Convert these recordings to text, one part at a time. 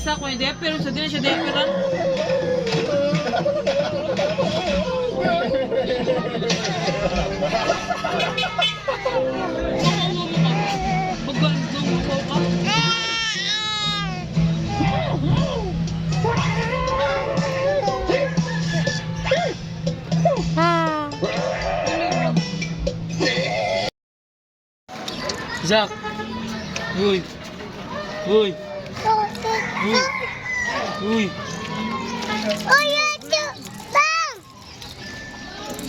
Sa ko hindi pero sa din siya deperan. Zak. Uy. Uy. Uy. Uy. Uy, ito! Bang!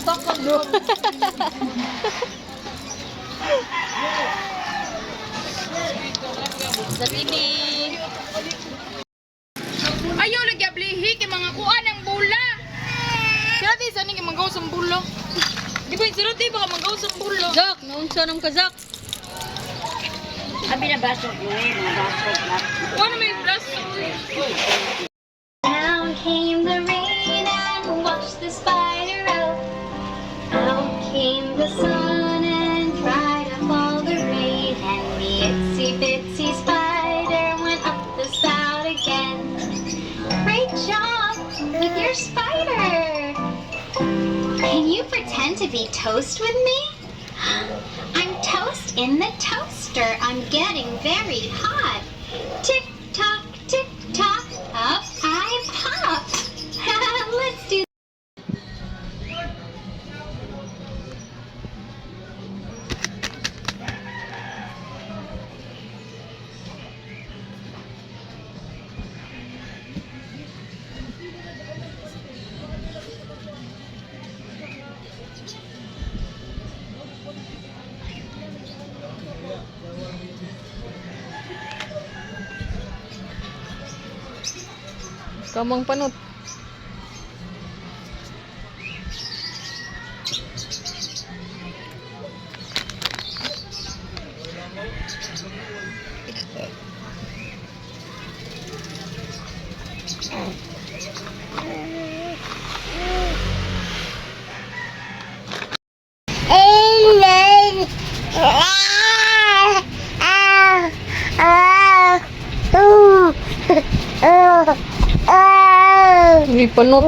Takot mo. Sa bibi. Ayaw nagyablihi kay mga kuan ng bula. Sila di saan yung magaw sa bulo. Di ba yung sila di baka magaw sa bulo. Zak, naunsa nang kazak. Abi na baso ko mga baso na. Ano may braso? Down came the rain and washed the spider out. Out came the sun and dried up all the rain. And the itsy bitsy spider went up the spout again. Great job with your spider! Can you pretend to be toast with me? I'm toast in the toaster. I'm getting very hot. Tick tock, up I pop. Let's do. Kamang panot. Hindi panot.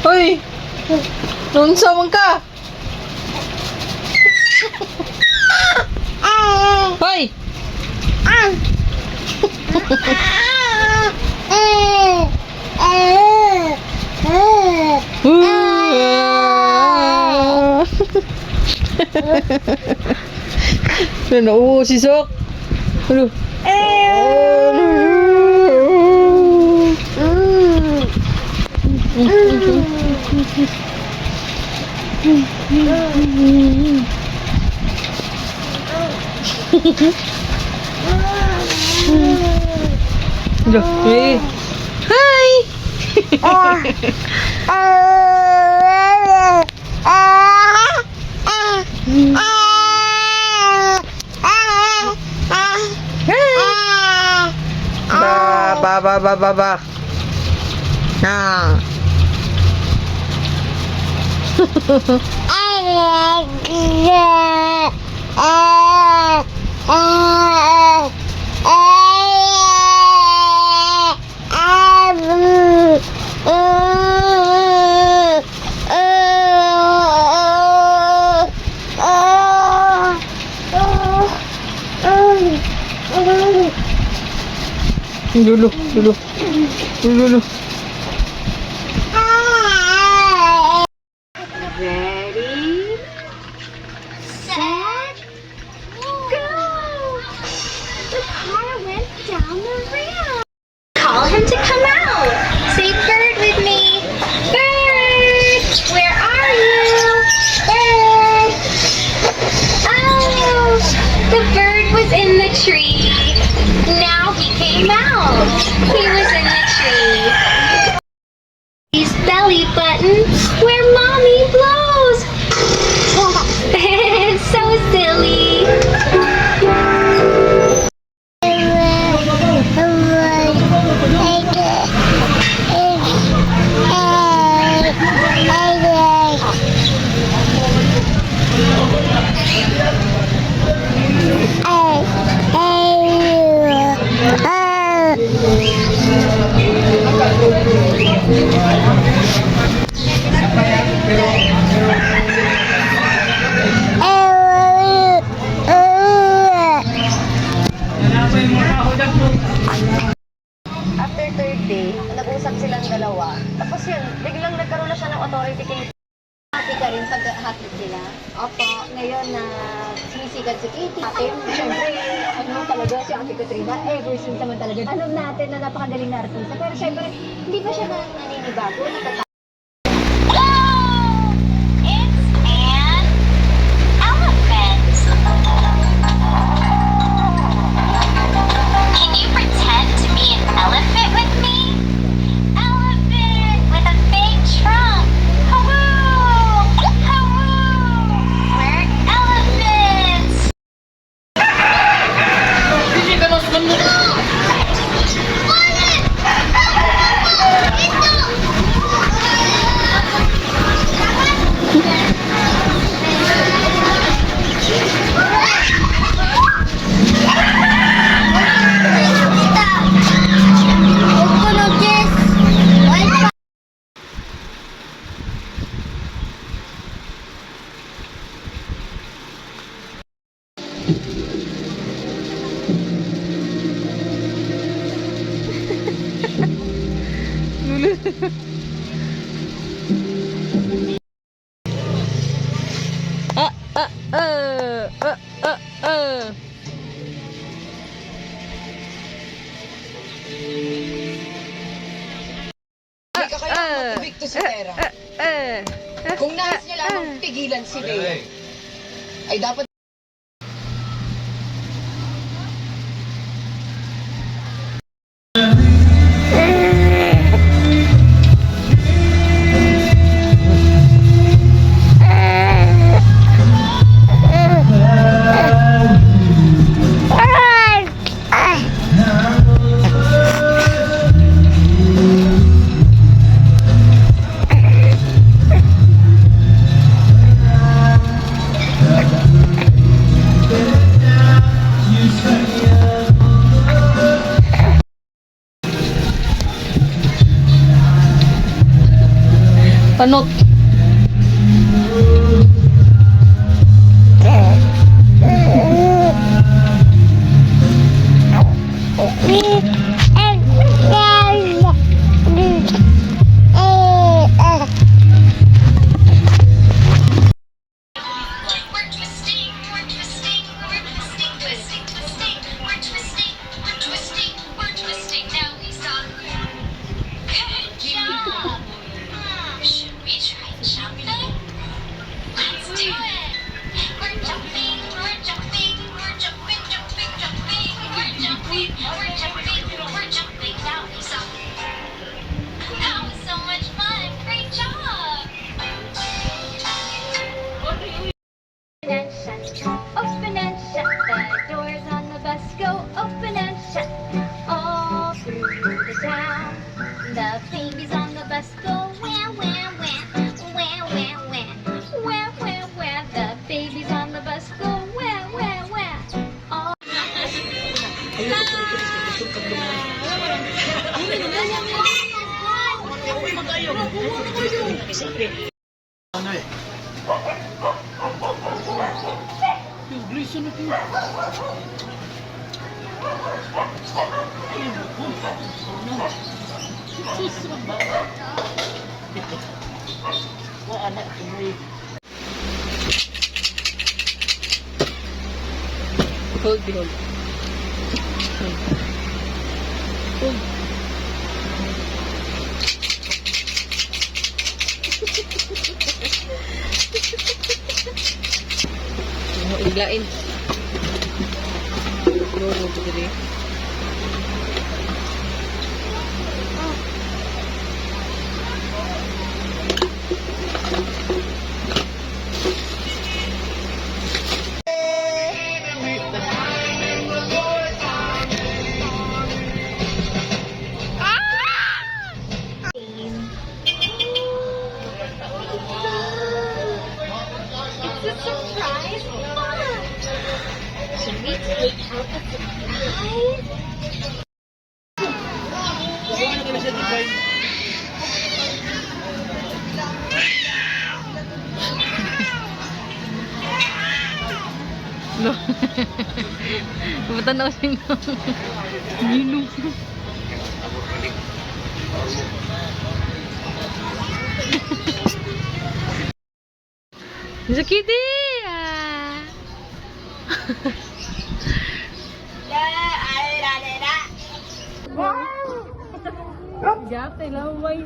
Hoy! Nunsa man ka? Hoy! Ano, si Sok? Ano? Hello. Hey. Hi. Ba. Ah. Lulu. Ready, set, go! The car went down the ramp. Call him to come out. Say bird with me. Bird, where are you? Bird. Oh, the bird was in the tree. Now he came out. He was in the tree. His belly button where mommy blows. It's so silly. After third day, nag-usap silang dalawa. Tapos yun, biglang nagkaroon na siya ng authority kay Happy ka rin pag hatid sila? Opo, ngayon na sumisikat si Katie. Ate, syempre, ano talaga si Ate Katrina, ever since naman talaga. Alam natin na napakagaling na artista, pero syempre, hindi ba siya naninibago? It's an elephant. Can you pretend to be an elephant with me? Elephant with a big trunk. Hawoo! Hawoo! We're elephants. Hindi ka na sumunod. Hindi ka kaya mag-evict si Tera. Kung nais niya lamang pigilan si Leo, ay dapat Panot. We're twisting, we're twisting, we're twisting, twisting, twisting. We're twisting, we're twisting, we're twisting. Now we stop. Good job. Should we try jumping? Let's do it. We're jumping, we're jumping, we're jumping, jumping, jumping. We're jumping, we're jumping, we're jumping. Now we stop. That was so much fun. Great job. Open and shut, the doors on the bus go open and shut. All through the town, the babies on the bus go wah, wah, wah, wah, wah, wah, wah, wah, wah. The babies on the bus go wah, wah, wah. All Hold, behold. Iglain. Loro ko diri. it's a surprise fun. Should we take out the surprise? No. Matanaw siya nga. Nino. Sa kitty! Ah. Gata, laway.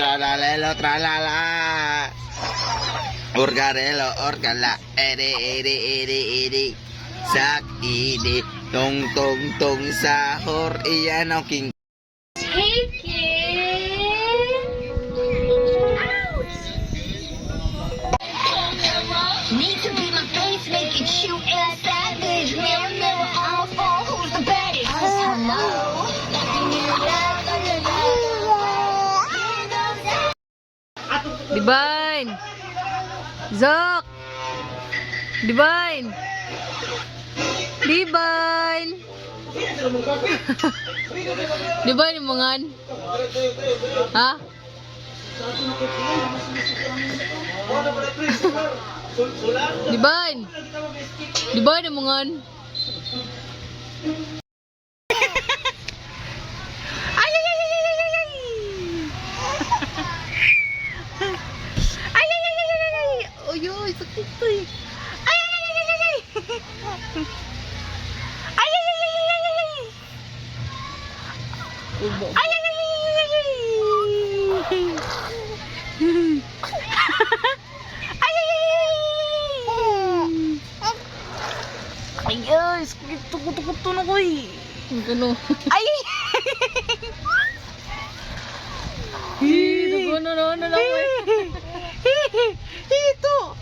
Tralalelo, tralala. Orgarelo, orgala. Ere, ere, ere, ere. Sak, ide. Tong, tong, tong, sahur. Iyan ang king. Take it out. Need to be my face, make it cute and savage. Mirror, mirror on my phone, who's the baddest? Hello. Divine! Zok! Divine! Divine! Divine yung mangan? Ha? Divine! Divine yung mangan? Ay, ay, ay, ay, ay, ay, ay! Ay, ay, ay, ay, ay, ay! Uy, uy, sakit to eh. Ay, ay, ay, ay, ay, ay! Ay, ay, ay, ay, ay, ay, ay! Ay, ay, ay, ay, ay, ay, ay! Ay, ay, ay, ay! Ay, ay, sakit. Tukot-tukot na ko eh. Ano? Ay! Ay! Ano lang eh. Ito.